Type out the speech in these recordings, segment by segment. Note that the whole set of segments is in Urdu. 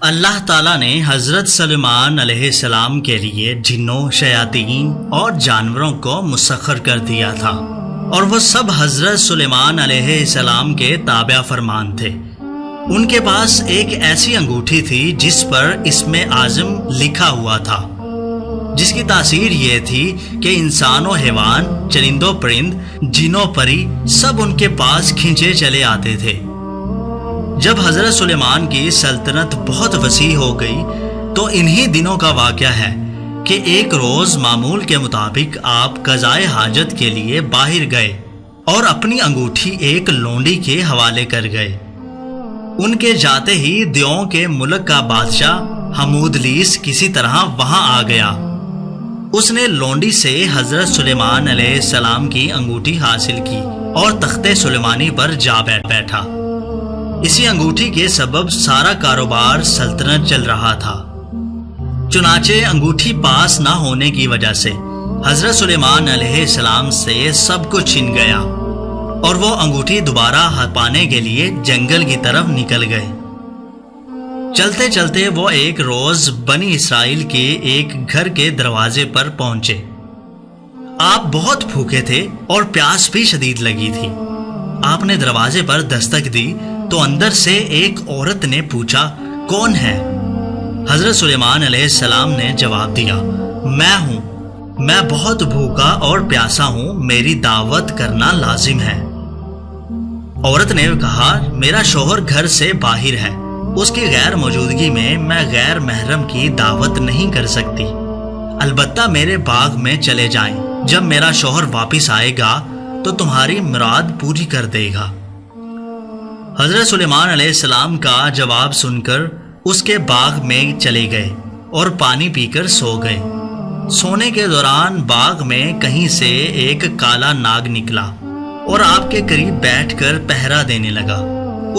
اللہ تعالیٰ نے حضرت سلیمان علیہ السلام کے لیے جنوں، شیاطین اور جانوروں کو مسخر کر دیا تھا، اور وہ سب حضرت سلیمان علیہ السلام کے تابع فرمان تھے۔ ان کے پاس ایک ایسی انگوٹھی تھی جس پر اسم اعظم لکھا ہوا تھا، جس کی تاثیر یہ تھی کہ انسان و حیوان، چرند و پرند، جن و پری سب ان کے پاس کھنچے چلے آتے تھے۔ جب حضرت سلیمان کی سلطنت بہت وسیع ہو گئی تو انہی دنوں کا واقعہ ہے کہ ایک روز معمول کے مطابق آپ قضائے حاجت کے لیے باہر گئے اور اپنی انگوٹھی ایک لونڈی کے حوالے کر گئے۔ ان کے جاتے ہی دیوں کے ملک کا بادشاہ حمودلیس کسی طرح وہاں آ گیا۔ اس نے لونڈی سے حضرت سلیمان علیہ السلام کی انگوٹھی حاصل کی اور تخت سلیمانی پر جا بیٹھا۔ اسی انگوٹھی کے سبب سارا کاروبار سلطنت چل رہا تھا۔ چنانچہ انگوٹھی پاس نہ ہونے کی وجہ سے حضرت سلیمان علیہ السلام سے سب کچھ چھن گیا، اور وہ انگوٹھی دوبارہ پانے کے لیے جنگل کی طرف نکل گئے۔ چلتے چلتے وہ ایک روز بنی اسرائیل کے ایک گھر کے دروازے پر پہنچے۔ آپ بہت بھوکے تھے اور پیاس بھی شدید لگی تھی۔ آپ نے دروازے پر دستک دی تو اندر سے ایک عورت نے پوچھا، کون ہے؟ حضرت سلیمان علیہ السلام نے جواب دیا، میں ہوں، میں بہت بھوکا اور پیاسا ہوں، میری دعوت کرنا لازم ہے۔ عورت نے کہا، میرا شوہر گھر سے باہر ہے، اس کی غیر موجودگی میں غیر محرم کی دعوت نہیں کر سکتی، البتہ میرے باغ میں چلے جائیں، جب میرا شوہر واپس آئے گا تو تمہاری مراد پوری کر دے گا۔ حضرت سلیمان علیہ السلام کا جواب سن کر اس کے باغ میں چلے گئے اور پانی پی کر سو گئے۔ سونے کے دوران باغ میں کہیں سے ایک کالا ناگ نکلا اور آپ کے قریب بیٹھ کر پہرا دینے لگا۔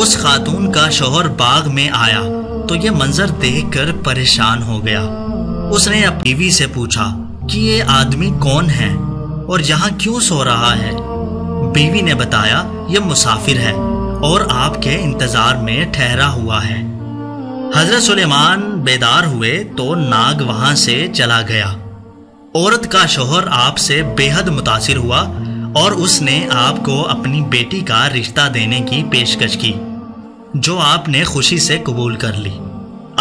اس خاتون کا شوہر باغ میں آیا تو یہ منظر دیکھ کر پریشان ہو گیا۔ اس نے اپنی بیوی سے پوچھا کہ یہ آدمی کون ہے اور یہاں کیوں سو رہا ہے؟ بیوی نے بتایا، یہ مسافر ہے اور آپ کے انتظار میں ٹھہرا ہوا ہے۔ حضرت سلیمان بیدار ہوئے تو ناگ وہاں سے چلا گیا۔ عورت کا شوہر آپ سے بے حد متاثر ہوا اور اس نے آپ کو اپنی بیٹی کا رشتہ دینے کی پیشکش کی، جو آپ نے خوشی سے قبول کر لی۔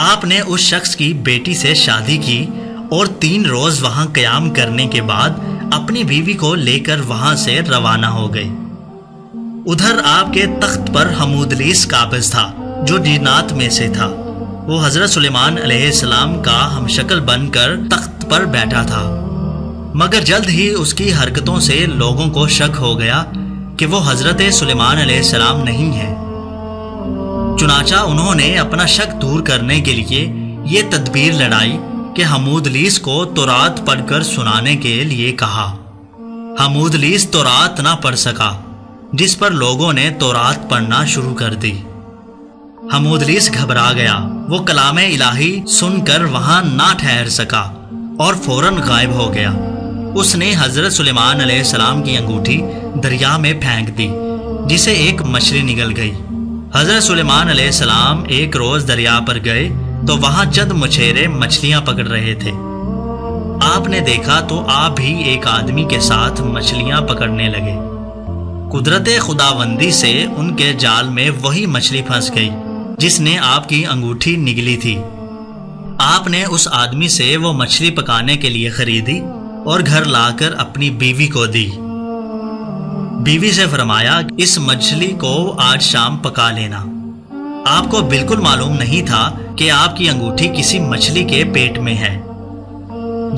آپ نے اس شخص کی بیٹی سے شادی کی اور 3 روز وہاں قیام کرنے کے بعد اپنی بیوی کو لے کر وہاں سے روانہ ہو گئے۔ ادھر آپ کے تخت پر حمودلیس قابض تھا، جو جنات میں سے تھا۔ وہ حضرت سلیمان علیہ السلام کا ہم شکل بن کر تخت پر بیٹھا تھا، مگر جلد ہی اس کی حرکتوں سے لوگوں کو شک ہو گیا کہ وہ حضرت سلیمان علیہ السلام نہیں ہے۔ چنانچہ انہوں نے اپنا شک دور کرنے کے لیے یہ تدبیر لڑائی کہ حمودلیس کو تورات پڑھ کر سنانے کے لیے کہا۔ حمودلیس تورات نہ پڑھ سکا، جس پر لوگوں نے تورات پڑھنا شروع کر دی۔ حمودلیس گھبرا گیا، وہ کلام الہی سن کر وہاں نہ ٹھہر سکا اور فوراً غائب ہو گیا۔ اس نے حضرت سلیمان علیہ السلام کی انگوٹھی دریا میں پھینک دی، جسے ایک مچھلی نگل گئی۔ حضرت سلیمان علیہ السلام ایک روز دریا پر گئے تو وہاں چند مچھیرے مچھلیاں پکڑ رہے تھے۔ آپ نے دیکھا تو آپ بھی ایک آدمی کے ساتھ مچھلیاں پکڑنے لگے۔ قدرت خداوندی سے ان کے جال میں وہی مچھلی پھنس گئی جس نے آپ کی انگوٹھی نگلی تھی۔ آپ نے اس آدمی سے وہ مچھلی پکانے کے لیے خریدی اور گھر لا کر اپنی بیوی کو دی۔ بیوی سے فرمایا، اس مچھلی کو آج شام پکا لینا۔ آپ کو بالکل معلوم نہیں تھا کہ آپ کی انگوٹھی کسی مچھلی کے پیٹ میں ہے۔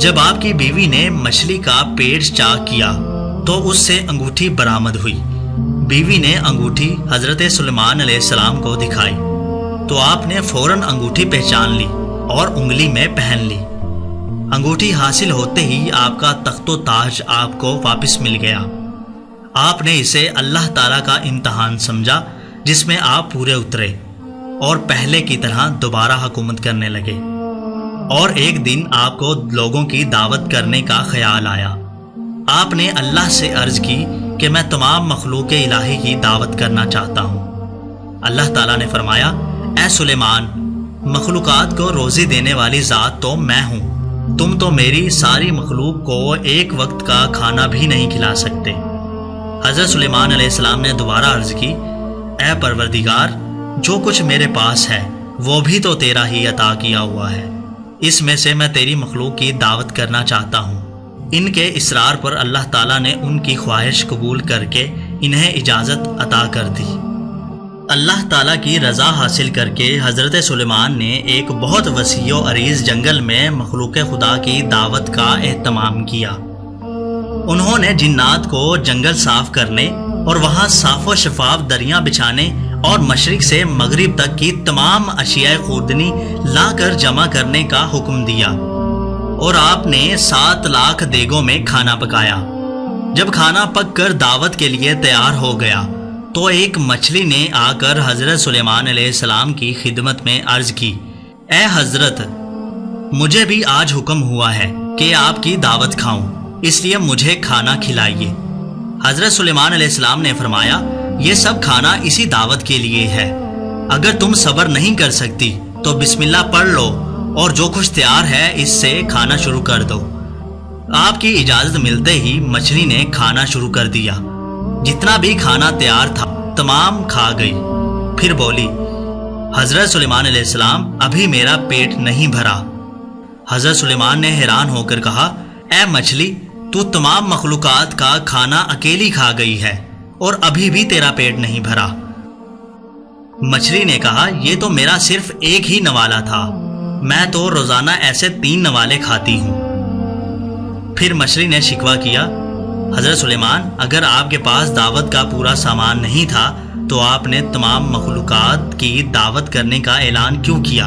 جب آپ کی بیوی نے مچھلی کا پیٹ چاک کیا تو اس سے انگوٹھی برآمد ہوئی۔ بیوی نے انگوٹھی حضرت سلیمان علیہ السلام کو دکھائی تو آپ نے فوراً انگوٹھی پہچان لی اور انگلی میں پہن لی۔ انگوٹھی حاصل ہوتے ہی آپ کا تخت و تاج آپ کو واپس مل گیا۔ آپ نے اسے اللہ تعالیٰ کا امتحان سمجھا، جس میں آپ پورے اترے اور پہلے کی طرح دوبارہ حکومت کرنے لگے۔ اور ایک دن آپ کو لوگوں کی دعوت کرنے کا خیال آیا۔ آپ نے اللہ سے عرض کی کہ میں تمام مخلوق الہی کی دعوت کرنا چاہتا ہوں۔ اللہ تعالیٰ نے فرمایا، اے سلیمان، مخلوقات کو روزی دینے والی ذات تو میں ہوں، تم تو میری ساری مخلوق کو ایک وقت کا کھانا بھی نہیں کھلا سکتے۔ حضرت سلیمان علیہ السلام نے دوبارہ عرض کی، اے پروردگار، جو کچھ میرے پاس ہے وہ بھی تو تیرا ہی عطا کیا ہوا ہے، اس میں سے میں تیری مخلوق کی دعوت کرنا چاہتا ہوں۔ ان کے اصرار پر اللہ تعالیٰ نے ان کی خواہش قبول کر کے انہیں اجازت عطا کر دی۔ اللہ تعالیٰ کی رضا حاصل کر کے حضرت سلیمان نے ایک بہت وسیع و عریض جنگل میں مخلوق خدا کی دعوت کا اہتمام کیا۔ انہوں نے جنات کو جنگل صاف کرنے اور وہاں صاف و شفاف دریاں بچھانے اور مشرق سے مغرب تک کی تمام اشیاء خوردنی لا کر جمع کرنے کا حکم دیا، اور آپ نے 7 لاکھ دیگوں میں کھانا پکایا۔ جب کھانا پک کر دعوت کے لیے تیار ہو گیا تو ایک مچھلی نے آ کر حضرت سلیمان علیہ السلام کی خدمت میں عرض کی، اے حضرت، مجھے بھی آج حکم ہوا ہے کہ آپ کی دعوت کھاؤں، اس لیے مجھے کھانا کھلائیے۔ حضرت سلیمان علیہ السلام نے فرمایا، یہ سب کھانا اسی دعوت کے لیے ہے، اگر تم صبر نہیں کر سکتی تو بسم اللہ پڑھ لو اور جو کچھ تیار ہے اس سے کھانا شروع کر دو۔ آپ کی اجازت ملتے ہی مچھلی نے کھانا شروع کر دیا، جتنا بھی کھانا تیار تھا تمام کھا گئی، پھر بولی، حضرت سلیمان علیہ السلام، ابھی میرا پیٹ نہیں بھرا۔ حضرت سلیمان نے حیران ہو کر کہا، اے مچھلی، تو تمام مخلوقات کا کھانا اکیلی کھا گئی ہے اور ابھی بھی تیرا پیٹ نہیں بھرا۔ مچھلی نے کہا، یہ تو میرا صرف ایک ہی نوالا تھا، میں تو روزانہ ایسے 3 نوالے کھاتی ہوں۔ پھر مچھلی نے شکوہ کیا، حضرت سلیمان، اگر آپ کے پاس دعوت کا پورا سامان نہیں تھا تو آپ نے تمام مخلوقات کی دعوت کرنے کا اعلان کیوں کیا؟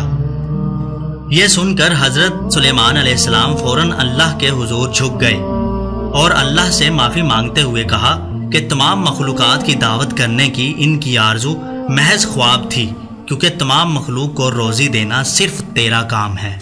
یہ سن کر حضرت سلیمان علیہ السلام فوراً اللہ کے حضور جھک گئے اور اللہ سے معافی مانگتے ہوئے کہا کہ تمام مخلوقات کی دعوت کرنے کی ان کی آرزو محض خواب تھی، کیونکہ تمام مخلوق کو روزی دینا صرف تیرا کام ہے۔